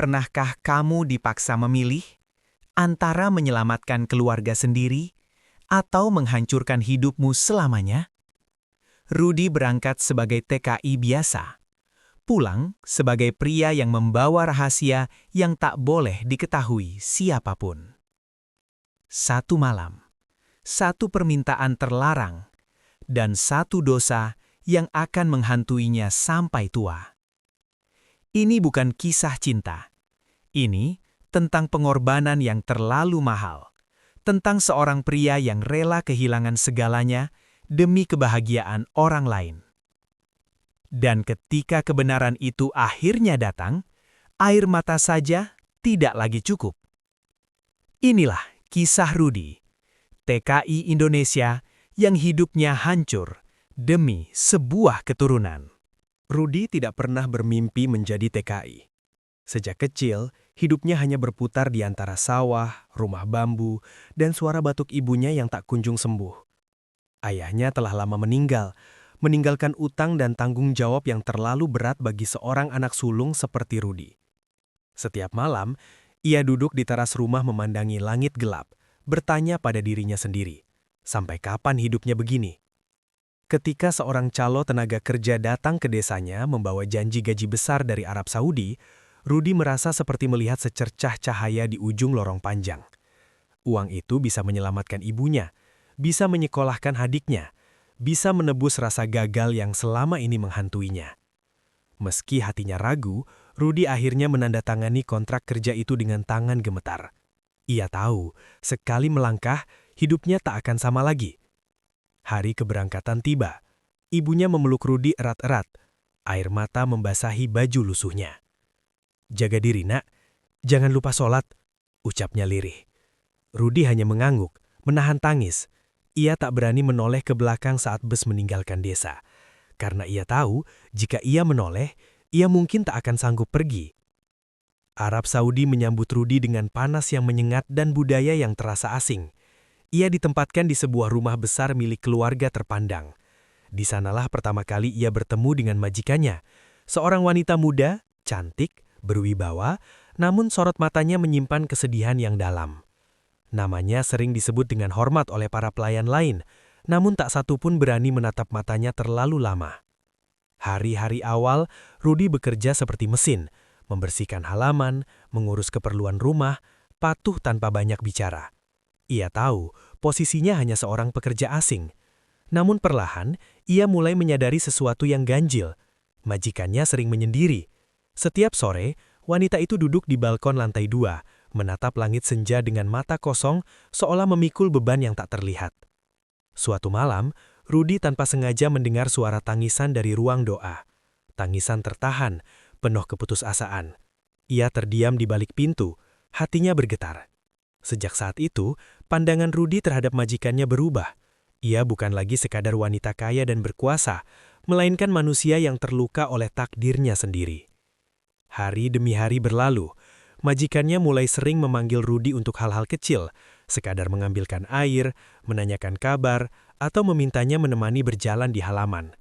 Pernahkah kamu dipaksa memilih antara menyelamatkan keluarga sendiri atau menghancurkan hidupmu selamanya? Rudy berangkat sebagai TKI biasa, pulang sebagai pria yang membawa rahasia yang tak boleh diketahui siapapun. Satu malam, satu permintaan terlarang, dan satu dosa yang akan menghantuinya sampai tua. Ini bukan kisah cinta. Ini tentang pengorbanan yang terlalu mahal, tentang seorang pria yang rela kehilangan segalanya demi kebahagiaan orang lain. Dan ketika kebenaran itu akhirnya datang, air mata saja tidak lagi cukup. Inilah kisah Rudy, TKI Indonesia yang hidupnya hancur demi sebuah keturunan. Rudy tidak pernah bermimpi menjadi TKI. Sejak kecil, hidupnya hanya berputar di antara sawah, rumah bambu, dan suara batuk ibunya yang tak kunjung sembuh. Ayahnya telah lama meninggal, meninggalkan utang dan tanggung jawab yang terlalu berat bagi seorang anak sulung seperti Rudy. Setiap malam, ia duduk di teras rumah memandangi langit gelap, bertanya pada dirinya sendiri, sampai kapan hidupnya begini? Ketika seorang calo tenaga kerja datang ke desanya membawa janji gaji besar dari Arab Saudi, Rudy merasa seperti melihat secercah cahaya di ujung lorong panjang. Uang itu bisa menyelamatkan ibunya, bisa menyekolahkan adiknya, bisa menebus rasa gagal yang selama ini menghantuinya. Meski hatinya ragu, Rudy akhirnya menandatangani kontrak kerja itu dengan tangan gemetar. Ia tahu, sekali melangkah, hidupnya tak akan sama lagi. Hari keberangkatan tiba. Ibunya memeluk Rudy erat-erat. Air mata membasahi baju lusuhnya. "Jaga diri, nak. Jangan lupa sholat," ucapnya lirih. Rudy hanya mengangguk, menahan tangis. Ia tak berani menoleh ke belakang saat bus meninggalkan desa. Karena ia tahu, jika ia menoleh, ia mungkin tak akan sanggup pergi. Arab Saudi menyambut Rudy dengan panas yang menyengat dan budaya yang terasa asing. Ia ditempatkan di sebuah rumah besar milik keluarga terpandang. Di sanalah pertama kali ia bertemu dengan majikannya, seorang wanita muda, cantik, berwibawa, namun sorot matanya menyimpan kesedihan yang dalam. Namanya sering disebut dengan hormat oleh para pelayan lain, namun tak satu pun berani menatap matanya terlalu lama. Hari-hari awal, Rudy bekerja seperti mesin, membersihkan halaman, mengurus keperluan rumah, patuh tanpa banyak bicara. Ia tahu posisinya hanya seorang pekerja asing. Namun perlahan, ia mulai menyadari sesuatu yang ganjil. Majikannya sering menyendiri. Setiap sore, wanita itu duduk di balkon lantai 2, menatap langit senja dengan mata kosong, seolah memikul beban yang tak terlihat. Suatu malam, Rudy tanpa sengaja mendengar suara tangisan dari ruang doa. Tangisan tertahan, penuh keputusasaan. Ia terdiam di balik pintu, hatinya bergetar. Sejak saat itu, pandangan Rudy terhadap majikannya berubah. Ia bukan lagi sekadar wanita kaya dan berkuasa, melainkan manusia yang terluka oleh takdirnya sendiri. Hari demi hari berlalu, majikannya mulai sering memanggil Rudy untuk hal-hal kecil, sekadar mengambilkan air, menanyakan kabar, atau memintanya menemani berjalan di halaman.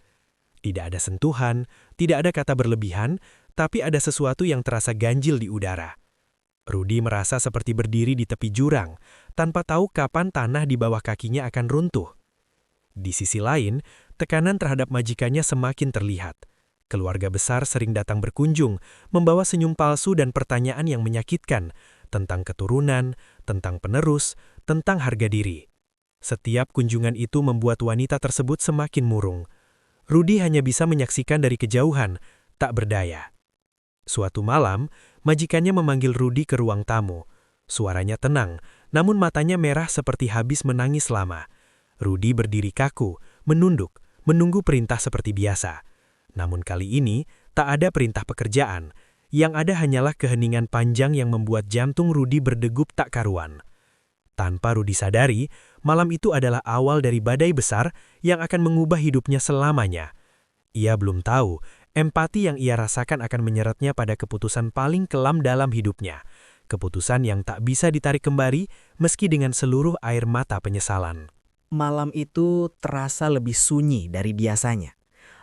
Tidak ada sentuhan, tidak ada kata berlebihan, tapi ada sesuatu yang terasa ganjil di udara. Rudy merasa seperti berdiri di tepi jurang, tanpa tahu kapan tanah di bawah kakinya akan runtuh. Di sisi lain, tekanan terhadap majikannya semakin terlihat. Keluarga besar sering datang berkunjung, membawa senyum palsu dan pertanyaan yang menyakitkan, tentang keturunan, tentang penerus, tentang harga diri. Setiap kunjungan itu membuat wanita tersebut semakin murung. Rudy hanya bisa menyaksikan dari kejauhan, tak berdaya. Suatu malam, majikannya memanggil Rudy ke ruang tamu. Suaranya tenang, namun matanya merah seperti habis menangis lama. Rudy berdiri kaku, menunduk, menunggu perintah seperti biasa. Namun kali ini, tak ada perintah pekerjaan. Yang ada hanyalah keheningan panjang yang membuat jantung Rudy berdegup tak karuan. Tanpa Rudy sadari, malam itu adalah awal dari badai besar yang akan mengubah hidupnya selamanya. Ia belum tahu, empati yang ia rasakan akan menyeretnya pada keputusan paling kelam dalam hidupnya. Keputusan yang tak bisa ditarik kembali meski dengan seluruh air mata penyesalan. Malam itu terasa lebih sunyi dari biasanya.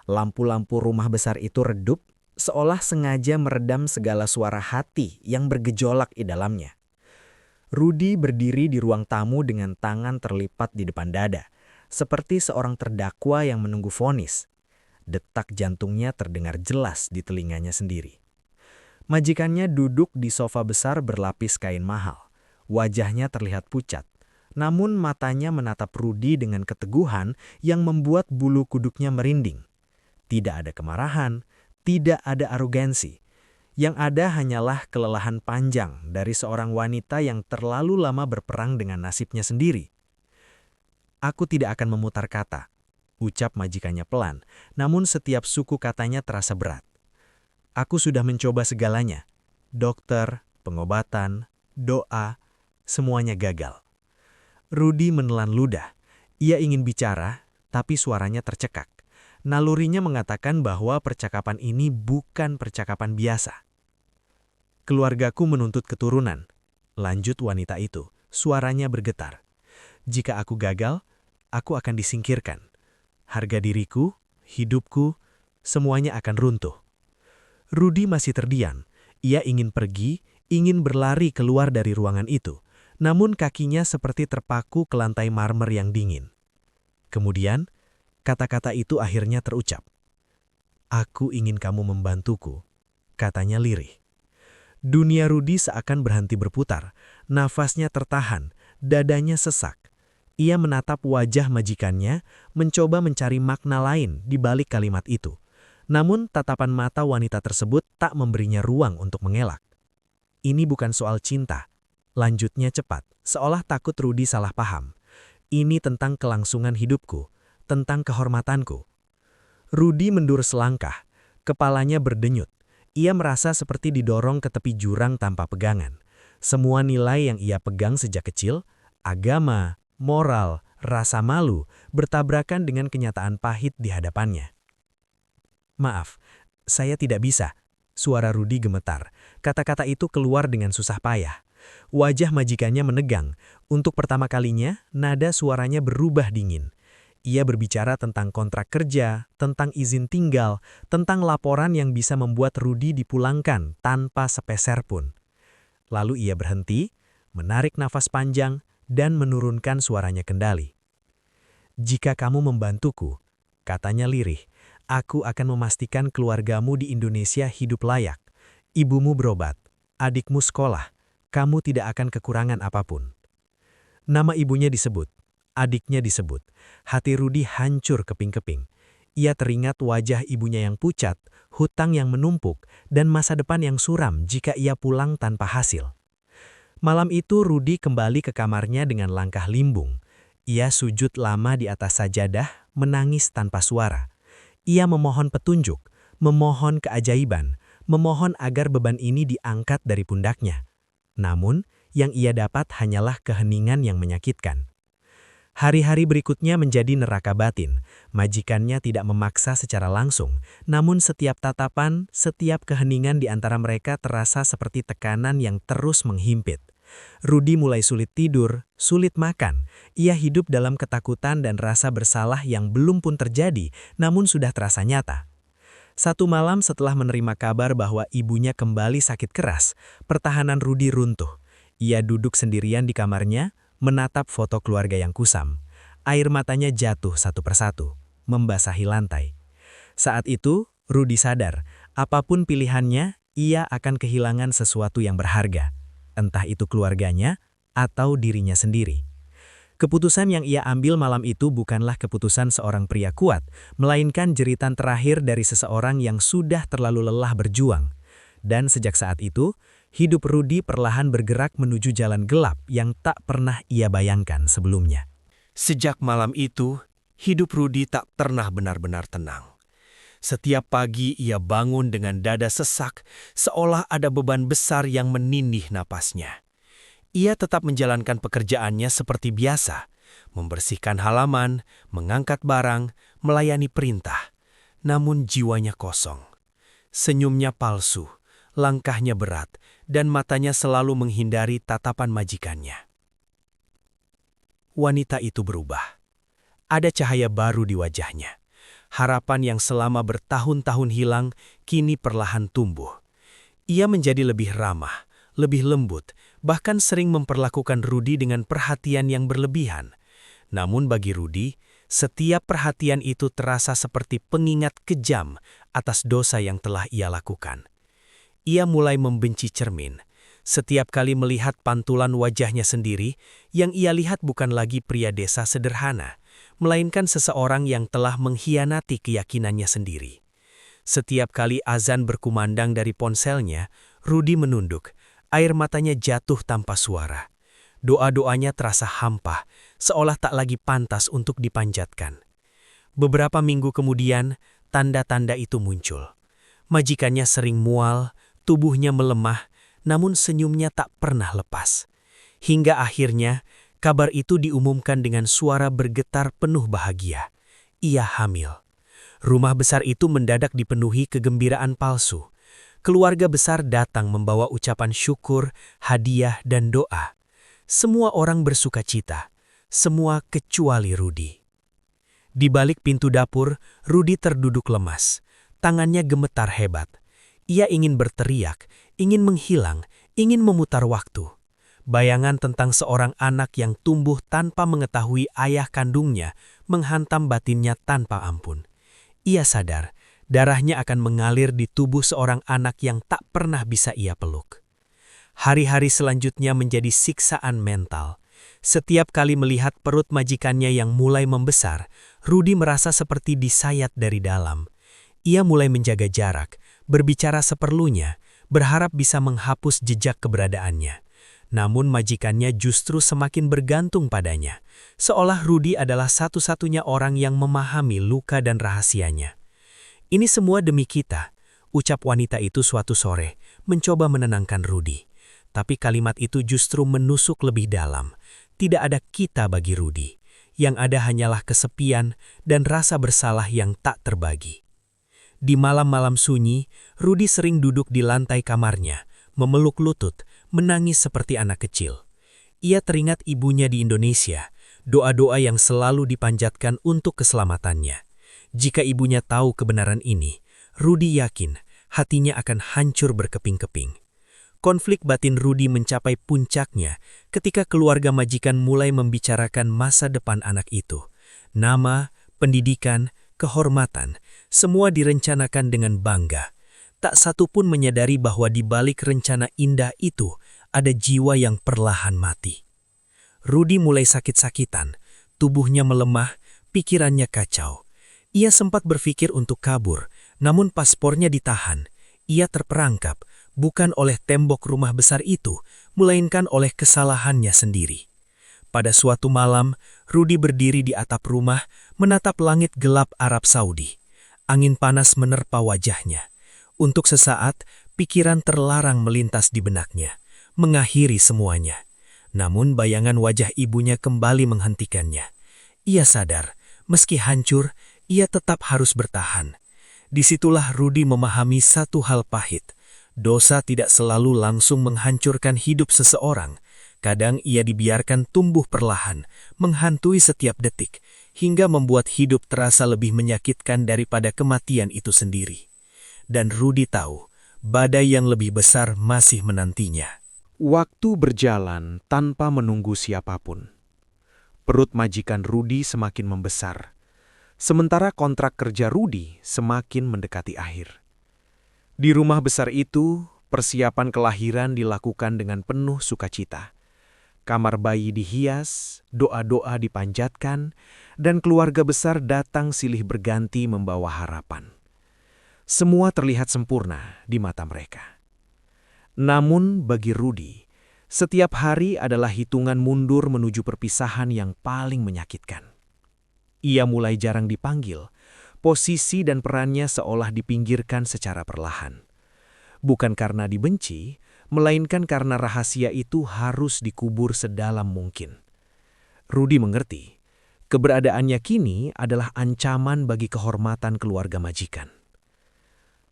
Lampu-lampu rumah besar itu redup, seolah sengaja meredam segala suara hati yang bergejolak di dalamnya. Rudi berdiri di ruang tamu dengan tangan terlipat di depan dada, seperti seorang terdakwa yang menunggu vonis. Detak jantungnya terdengar jelas di telinganya sendiri. Majikannya duduk di sofa besar berlapis kain mahal. Wajahnya terlihat pucat, namun matanya menatap Rudi dengan keteguhan yang membuat bulu kuduknya merinding. Tidak ada kemarahan, tidak ada arogansi. Yang ada hanyalah kelelahan panjang dari seorang wanita yang terlalu lama berperang dengan nasibnya sendiri. "Aku tidak akan memutar kata," ucap majikannya pelan, namun setiap suku katanya terasa berat. "Aku sudah mencoba segalanya. Dokter, pengobatan, doa, semuanya gagal." Rudi menelan ludah. Ia ingin bicara, tapi suaranya tercekak. Nalurinya mengatakan bahwa percakapan ini bukan percakapan biasa. "Keluargaku menuntut keturunan," lanjut wanita itu, suaranya bergetar. "Jika aku gagal, aku akan disingkirkan. Harga diriku, hidupku, semuanya akan runtuh." Rudi masih terdiam. Ia ingin pergi, ingin berlari keluar dari ruangan itu, namun kakinya seperti terpaku ke lantai marmer yang dingin. Kemudian, kata-kata itu akhirnya terucap. "Aku ingin kamu membantuku," katanya lirih. Dunia Rudi seakan berhenti berputar, nafasnya tertahan, dadanya sesak. Ia menatap wajah majikannya, mencoba mencari makna lain di balik kalimat itu. Namun tatapan mata wanita tersebut tak memberinya ruang untuk mengelak. "Ini bukan soal cinta," lanjutnya cepat, seolah takut Rudi salah paham. "Ini tentang kelangsungan hidupku, tentang kehormatanku." Rudi mundur selangkah, kepalanya berdenyut. Ia merasa seperti didorong ke tepi jurang tanpa pegangan. Semua nilai yang ia pegang sejak kecil, agama, moral, rasa malu, bertabrakan dengan kenyataan pahit di hadapannya. "Maaf, saya tidak bisa." Suara Rudi gemetar. Kata-kata itu keluar dengan susah payah. Wajah majikannya menegang. Untuk pertama kalinya, nada suaranya berubah dingin. Ia berbicara tentang kontrak kerja, tentang izin tinggal, tentang laporan yang bisa membuat Rudi dipulangkan tanpa sepeser pun. Lalu ia berhenti, menarik nafas panjang, dan menurunkan suaranya kendali. "Jika kamu membantuku," katanya lirih, "aku akan memastikan keluargamu di Indonesia hidup layak. Ibumu berobat, adikmu sekolah, kamu tidak akan kekurangan apapun." Nama ibunya disebut, adiknya disebut. Hati Rudi hancur keping-keping. Ia teringat wajah ibunya yang pucat, hutang yang menumpuk, dan masa depan yang suram jika ia pulang tanpa hasil. Malam itu Rudi kembali ke kamarnya dengan langkah limbung. Ia sujud lama di atas sajadah, menangis tanpa suara. Ia memohon petunjuk, memohon keajaiban, memohon agar beban ini diangkat dari pundaknya. Namun, yang ia dapat hanyalah keheningan yang menyakitkan. Hari-hari berikutnya menjadi neraka batin. Majikannya tidak memaksa secara langsung, namun setiap tatapan, setiap keheningan di antara mereka terasa seperti tekanan yang terus menghimpit. Rudi mulai sulit tidur, sulit makan. Ia hidup dalam ketakutan dan rasa bersalah yang belum pun terjadi, namun sudah terasa nyata. Satu malam setelah menerima kabar bahwa ibunya kembali sakit keras, pertahanan Rudi runtuh. Ia duduk sendirian di kamarnya, menatap foto keluarga yang kusam. Air matanya jatuh satu persatu, membasahi lantai. Saat itu, Rudi sadar, apapun pilihannya, ia akan kehilangan sesuatu yang berharga. Entah itu keluarganya, atau dirinya sendiri. Keputusan yang ia ambil malam itu bukanlah keputusan seorang pria kuat, melainkan jeritan terakhir dari seseorang yang sudah terlalu lelah berjuang. Dan sejak saat itu, hidup Rudi perlahan bergerak menuju jalan gelap yang tak pernah ia bayangkan sebelumnya. Sejak malam itu, hidup Rudi tak pernah benar-benar tenang. Setiap pagi ia bangun dengan dada sesak, seolah ada beban besar yang menindih napasnya. Ia tetap menjalankan pekerjaannya seperti biasa, membersihkan halaman, mengangkat barang, melayani perintah. Namun jiwanya kosong. Senyumnya palsu, langkahnya berat, dan matanya selalu menghindari tatapan majikannya. Wanita itu berubah. Ada cahaya baru di wajahnya. Harapan yang selama bertahun-tahun hilang kini perlahan tumbuh. Ia menjadi lebih ramah, lebih lembut, bahkan sering memperlakukan Rudy dengan perhatian yang berlebihan. Namun bagi Rudy, setiap perhatian itu terasa seperti pengingat kejam atas dosa yang telah ia lakukan. Ia mulai membenci cermin. Setiap kali melihat pantulan wajahnya sendiri, yang ia lihat bukan lagi pria desa sederhana, melainkan seseorang yang telah mengkhianati keyakinannya sendiri. Setiap kali azan berkumandang dari ponselnya, Rudy menunduk, air matanya jatuh tanpa suara. Doa-doanya terasa hampa, seolah tak lagi pantas untuk dipanjatkan. Beberapa minggu kemudian, tanda-tanda itu muncul. Majikannya sering mual, tubuhnya melemah, namun senyumnya tak pernah lepas. Hingga akhirnya, kabar itu diumumkan dengan suara bergetar penuh bahagia. Ia hamil. Rumah besar itu mendadak dipenuhi kegembiraan palsu. Keluarga besar datang membawa ucapan syukur, hadiah, dan doa. Semua orang bersuka cita, semua kecuali Rudy. Di balik pintu dapur, Rudy terduduk lemas. Tangannya gemetar hebat. Ia ingin berteriak, ingin menghilang, ingin memutar waktu. Bayangan tentang seorang anak yang tumbuh tanpa mengetahui ayah kandungnya menghantam batinnya tanpa ampun. Ia sadar, darahnya akan mengalir di tubuh seorang anak yang tak pernah bisa ia peluk. Hari-hari selanjutnya menjadi siksaan mental. Setiap kali melihat perut majikannya yang mulai membesar, Rudy merasa seperti disayat dari dalam. Ia mulai menjaga jarak, berbicara seperlunya, berharap bisa menghapus jejak keberadaannya. Namun majikannya justru semakin bergantung padanya, seolah Rudy adalah satu-satunya orang yang memahami luka dan rahasianya. "Ini semua demi kita," ucap wanita itu suatu sore, mencoba menenangkan Rudy. Tapi kalimat itu justru menusuk lebih dalam. Tidak ada kita bagi Rudy. Yang ada hanyalah kesepian dan rasa bersalah yang tak terbagi. Di malam-malam sunyi, Rudy sering duduk di lantai kamarnya, memeluk lutut, menangis seperti anak kecil. Ia teringat ibunya di Indonesia, doa-doa yang selalu dipanjatkan untuk keselamatannya. Jika ibunya tahu kebenaran ini, Rudy yakin hatinya akan hancur berkeping-keping. Konflik batin Rudy mencapai puncaknya ketika keluarga majikan mulai membicarakan masa depan anak itu. Nama, pendidikan, kehormatan, semua direncanakan dengan bangga. Tak satu pun menyadari bahwa di balik rencana indah itu ada jiwa yang perlahan mati. Rudy mulai sakit-sakitan, tubuhnya melemah, pikirannya kacau. Ia sempat berpikir untuk kabur, namun paspornya ditahan. Ia terperangkap, bukan oleh tembok rumah besar itu, melainkan oleh kesalahannya sendiri. Pada suatu malam, Rudy berdiri di atap rumah, menatap langit gelap Arab Saudi. Angin panas menerpa wajahnya. Untuk sesaat, pikiran terlarang melintas di benaknya, mengakhiri semuanya. Namun bayangan wajah ibunya kembali menghentikannya. Ia sadar, meski hancur, ia tetap harus bertahan. Disitulah Rudy memahami satu hal pahit. Dosa tidak selalu langsung menghancurkan hidup seseorang. Kadang ia dibiarkan tumbuh perlahan, menghantui setiap detik, hingga membuat hidup terasa lebih menyakitkan daripada kematian itu sendiri. Dan Rudy tahu, badai yang lebih besar masih menantinya. Waktu berjalan tanpa menunggu siapapun. Perut majikan Rudy semakin membesar, sementara kontrak kerja Rudy semakin mendekati akhir. Di rumah besar itu, persiapan kelahiran dilakukan dengan penuh sukacita. Kamar bayi dihias, doa-doa dipanjatkan, dan keluarga besar datang silih berganti membawa harapan. Semua terlihat sempurna di mata mereka. Namun bagi Rudy, setiap hari adalah hitungan mundur menuju perpisahan yang paling menyakitkan. Ia mulai jarang dipanggil, posisi dan perannya seolah dipinggirkan secara perlahan. Bukan karena dibenci, melainkan karena rahasia itu harus dikubur sedalam mungkin. Rudy mengerti, keberadaannya kini adalah ancaman bagi kehormatan keluarga majikan.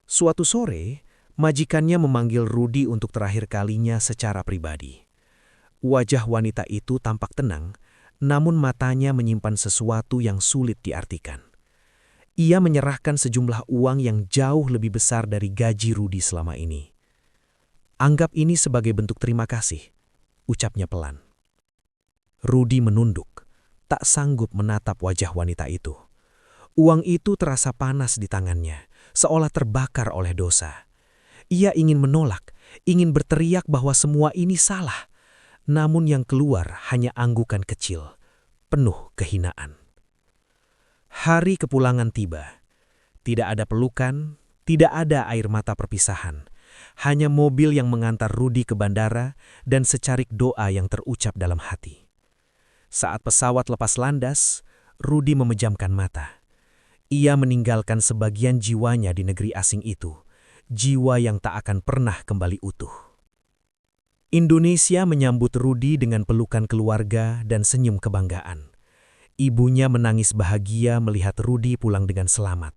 Suatu sore, majikannya memanggil Rudy untuk terakhir kalinya secara pribadi. Wajah wanita itu tampak tenang, namun matanya menyimpan sesuatu yang sulit diartikan. Ia menyerahkan sejumlah uang yang jauh lebih besar dari gaji Rudy selama ini. "Anggap ini sebagai bentuk terima kasih," ucapnya pelan. Rudy menunduk, tak sanggup menatap wajah wanita itu. Uang itu terasa panas di tangannya, seolah terbakar oleh dosa. Ia ingin menolak, ingin berteriak bahwa semua ini salah. Namun yang keluar hanya anggukan kecil, penuh kehinaan. Hari kepulangan tiba. Tidak ada pelukan, tidak ada air mata perpisahan. Hanya mobil yang mengantar Rudy ke bandara dan secarik doa yang terucap dalam hati. Saat pesawat lepas landas, Rudy memejamkan mata. Ia meninggalkan sebagian jiwanya di negeri asing itu, jiwa yang tak akan pernah kembali utuh. Indonesia menyambut Rudy dengan pelukan keluarga dan senyum kebanggaan. Ibunya menangis bahagia melihat Rudy pulang dengan selamat.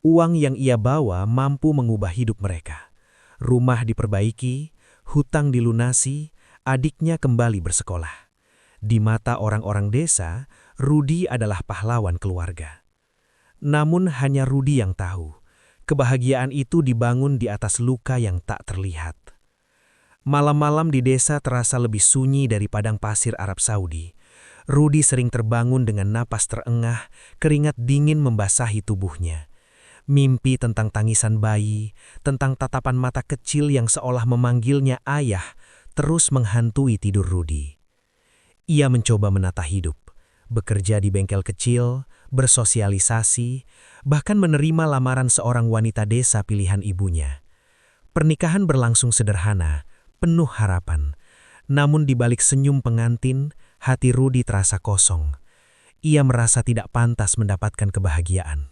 Uang yang ia bawa mampu mengubah hidup mereka. Rumah diperbaiki, hutang dilunasi, adiknya kembali bersekolah. Di mata orang-orang desa, Rudy adalah pahlawan keluarga. Namun hanya Rudy yang tahu, kebahagiaan itu dibangun di atas luka yang tak terlihat. Malam-malam di desa terasa lebih sunyi dari padang pasir Arab Saudi. Rudy sering terbangun dengan napas terengah, keringat dingin membasahi tubuhnya. Mimpi tentang tangisan bayi, tentang tatapan mata kecil yang seolah memanggilnya ayah, terus menghantui tidur Rudy. Ia mencoba menata hidup, bekerja di bengkel kecil, bersosialisasi, bahkan menerima lamaran seorang wanita desa pilihan ibunya. Pernikahan berlangsung sederhana, penuh harapan. Namun di balik senyum pengantin, hati Rudy terasa kosong. Ia merasa tidak pantas mendapatkan kebahagiaan.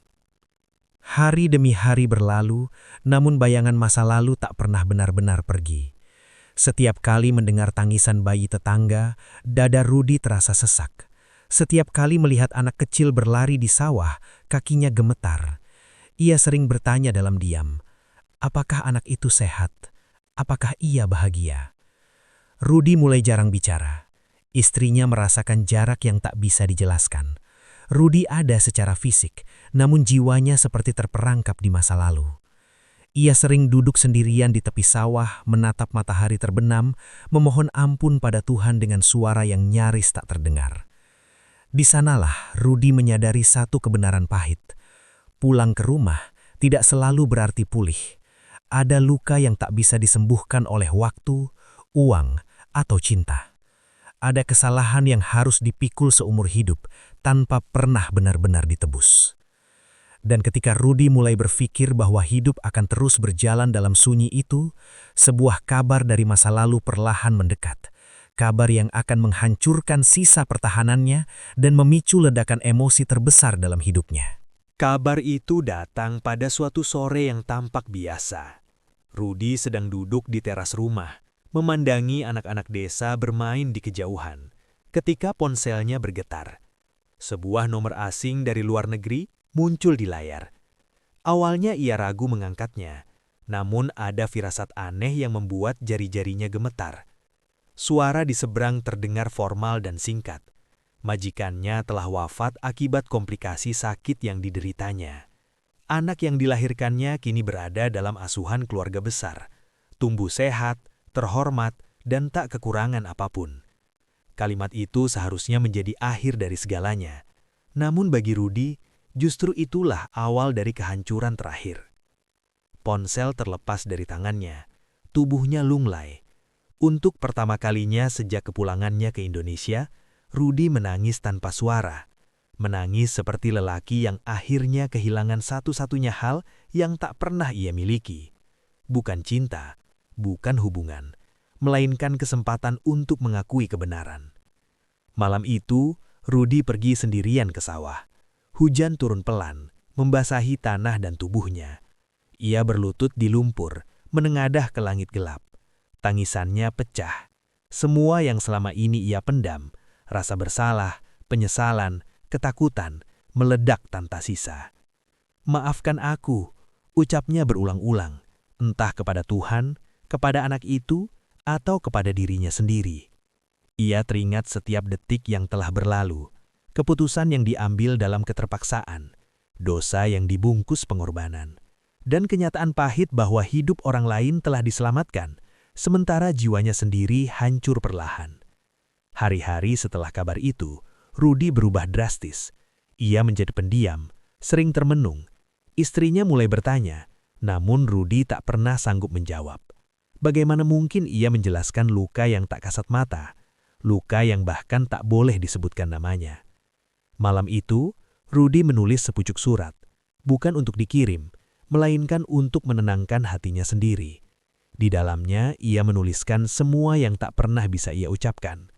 Hari demi hari berlalu, namun bayangan masa lalu tak pernah benar-benar pergi. Setiap kali mendengar tangisan bayi tetangga, dada Rudy terasa sesak. Setiap kali melihat anak kecil berlari di sawah, kakinya gemetar. Ia sering bertanya dalam diam, apakah anak itu sehat? Apakah ia bahagia? Rudy mulai jarang bicara. Istrinya merasakan jarak yang tak bisa dijelaskan. Rudy ada secara fisik, namun jiwanya seperti terperangkap di masa lalu. Ia sering duduk sendirian di tepi sawah, menatap matahari terbenam, memohon ampun pada Tuhan dengan suara yang nyaris tak terdengar. Di sanalah Rudy menyadari satu kebenaran pahit. Pulang ke rumah tidak selalu berarti pulih. Ada luka yang tak bisa disembuhkan oleh waktu, uang, atau cinta. Ada kesalahan yang harus dipikul seumur hidup tanpa pernah benar-benar ditebus. Dan ketika Rudy mulai berpikir bahwa hidup akan terus berjalan dalam sunyi itu, sebuah kabar dari masa lalu perlahan mendekat. Kabar yang akan menghancurkan sisa pertahanannya dan memicu ledakan emosi terbesar dalam hidupnya. Kabar itu datang pada suatu sore yang tampak biasa. Rudy sedang duduk di teras rumah, memandangi anak-anak desa bermain di kejauhan, ketika ponselnya bergetar. Sebuah nomor asing dari luar negeri muncul di layar. Awalnya ia ragu mengangkatnya, namun ada firasat aneh yang membuat jari-jarinya gemetar. Suara di seberang terdengar formal dan singkat. Majikannya telah wafat akibat komplikasi sakit yang dideritanya. Anak yang dilahirkannya kini berada dalam asuhan keluarga besar, tumbuh sehat, terhormat, dan tak kekurangan apapun. Kalimat itu seharusnya menjadi akhir dari segalanya. Namun bagi Rudy, justru itulah awal dari kehancuran terakhir. Ponsel terlepas dari tangannya, tubuhnya lunglai. Untuk pertama kalinya sejak kepulangannya ke Indonesia, Rudy menangis tanpa suara. Menangis seperti lelaki yang akhirnya kehilangan satu-satunya hal yang tak pernah ia miliki. Bukan cinta, bukan hubungan, melainkan kesempatan untuk mengakui kebenaran. Malam itu, Rudy pergi sendirian ke sawah. Hujan turun pelan, membasahi tanah dan tubuhnya. Ia berlutut di lumpur, menengadah ke langit gelap. Tangisannya pecah. Semua yang selama ini ia pendam, rasa bersalah, penyesalan, ketakutan, meledak tanpa sisa. "Maafkan aku," ucapnya berulang-ulang, entah kepada Tuhan, kepada anak itu, atau kepada dirinya sendiri. Ia teringat setiap detik yang telah berlalu, keputusan yang diambil dalam keterpaksaan, dosa yang dibungkus pengorbanan, dan kenyataan pahit bahwa hidup orang lain telah diselamatkan, sementara jiwanya sendiri hancur perlahan. Hari-hari setelah kabar itu, Rudy berubah drastis. Ia menjadi pendiam, sering termenung. Istrinya mulai bertanya, namun Rudy tak pernah sanggup menjawab. Bagaimana mungkin ia menjelaskan luka yang tak kasat mata, luka yang bahkan tak boleh disebutkan namanya. Malam itu, Rudy menulis sepucuk surat, bukan untuk dikirim, melainkan untuk menenangkan hatinya sendiri. Di dalamnya, ia menuliskan semua yang tak pernah bisa ia ucapkan.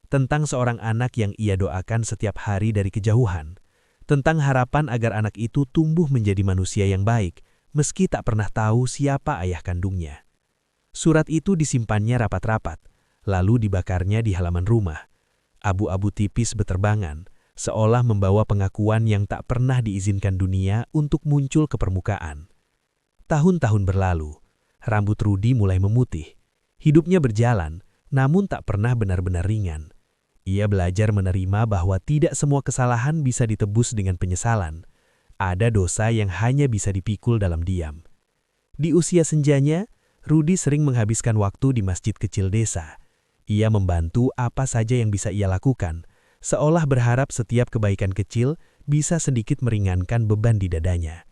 Tentang seorang anak yang ia doakan setiap hari dari kejauhan. Tentang harapan agar anak itu tumbuh menjadi manusia yang baik, meski tak pernah tahu siapa ayah kandungnya. Surat itu disimpannya rapat-rapat, lalu dibakarnya di halaman rumah. Abu-abu tipis beterbangan, seolah membawa pengakuan yang tak pernah diizinkan dunia untuk muncul ke permukaan. Tahun-tahun berlalu, rambut Rudy mulai memutih. Hidupnya berjalan, namun tak pernah benar-benar ringan. Ia belajar menerima bahwa tidak semua kesalahan bisa ditebus dengan penyesalan. Ada dosa yang hanya bisa dipikul dalam diam. Di usia senjanya, Rudy sering menghabiskan waktu di masjid kecil desa. Ia membantu apa saja yang bisa ia lakukan, seolah berharap setiap kebaikan kecil bisa sedikit meringankan beban di dadanya.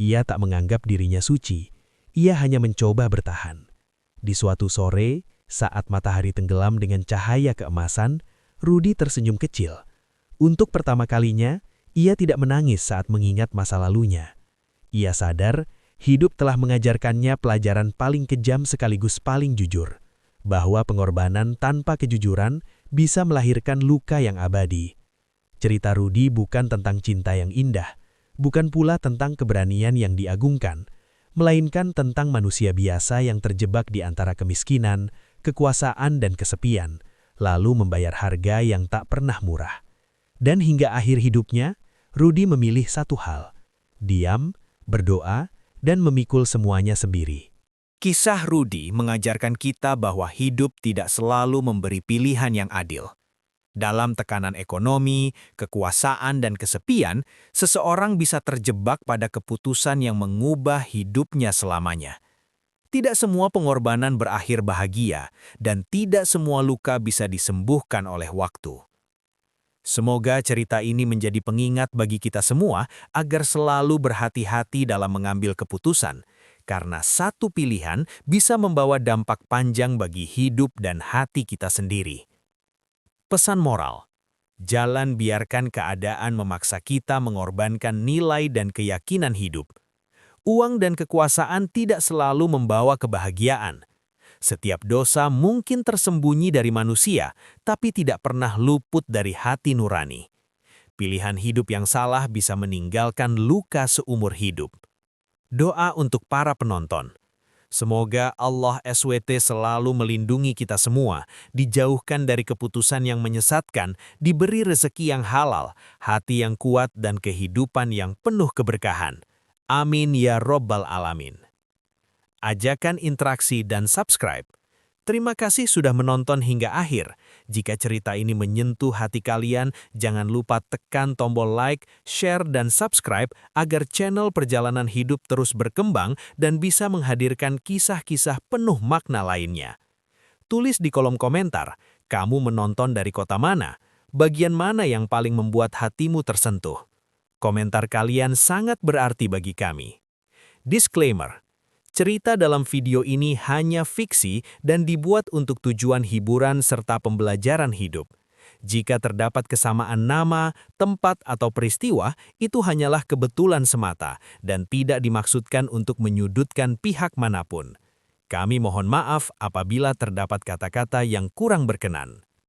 Ia tak menganggap dirinya suci, ia hanya mencoba bertahan. Di suatu sore, saat matahari tenggelam dengan cahaya keemasan, Rudy tersenyum kecil. Untuk pertama kalinya, ia tidak menangis saat mengingat masa lalunya. Ia sadar, hidup telah mengajarkannya pelajaran paling kejam sekaligus paling jujur, bahwa pengorbanan tanpa kejujuran bisa melahirkan luka yang abadi. Cerita Rudy bukan tentang cinta yang indah, bukan pula tentang keberanian yang diagungkan, melainkan tentang manusia biasa yang terjebak di antara kemiskinan, kekuasaan dan kesepian, lalu membayar harga yang tak pernah murah. Dan hingga akhir hidupnya, Rudy memilih satu hal, diam, berdoa, dan memikul semuanya sendiri. Kisah Rudy mengajarkan kita bahwa hidup tidak selalu memberi pilihan yang adil. Dalam tekanan ekonomi, kekuasaan, dan kesepian, seseorang bisa terjebak pada keputusan yang mengubah hidupnya selamanya. Tidak semua pengorbanan berakhir bahagia, dan tidak semua luka bisa disembuhkan oleh waktu. Semoga cerita ini menjadi pengingat bagi kita semua agar selalu berhati-hati dalam mengambil keputusan, karena satu pilihan bisa membawa dampak panjang bagi hidup dan hati kita sendiri. Pesan moral: jangan biarkan keadaan memaksa kita mengorbankan nilai dan keyakinan hidup. Uang dan kekuasaan tidak selalu membawa kebahagiaan. Setiap dosa mungkin tersembunyi dari manusia, tapi tidak pernah luput dari hati nurani. Pilihan hidup yang salah bisa meninggalkan luka seumur hidup. Doa untuk para penonton. Semoga Allah SWT selalu melindungi kita semua, dijauhkan dari keputusan yang menyesatkan, diberi rezeki yang halal, hati yang kuat, dan kehidupan yang penuh keberkahan. Amin ya Robbal Alamin. Ajakan interaksi dan subscribe. Terima kasih sudah menonton hingga akhir. Jika cerita ini menyentuh hati kalian, jangan lupa tekan tombol like, share, dan subscribe agar channel Perjalanan Hidup terus berkembang dan bisa menghadirkan kisah-kisah penuh makna lainnya. Tulis di kolom komentar, kamu menonton dari kota mana? Bagian mana yang paling membuat hatimu tersentuh? Komentar kalian sangat berarti bagi kami. Disclaimer: cerita dalam video ini hanya fiksi dan dibuat untuk tujuan hiburan serta pembelajaran hidup. Jika terdapat kesamaan nama, tempat, atau peristiwa, itu hanyalah kebetulan semata dan tidak dimaksudkan untuk menyudutkan pihak manapun. Kami mohon maaf apabila terdapat kata-kata yang kurang berkenan.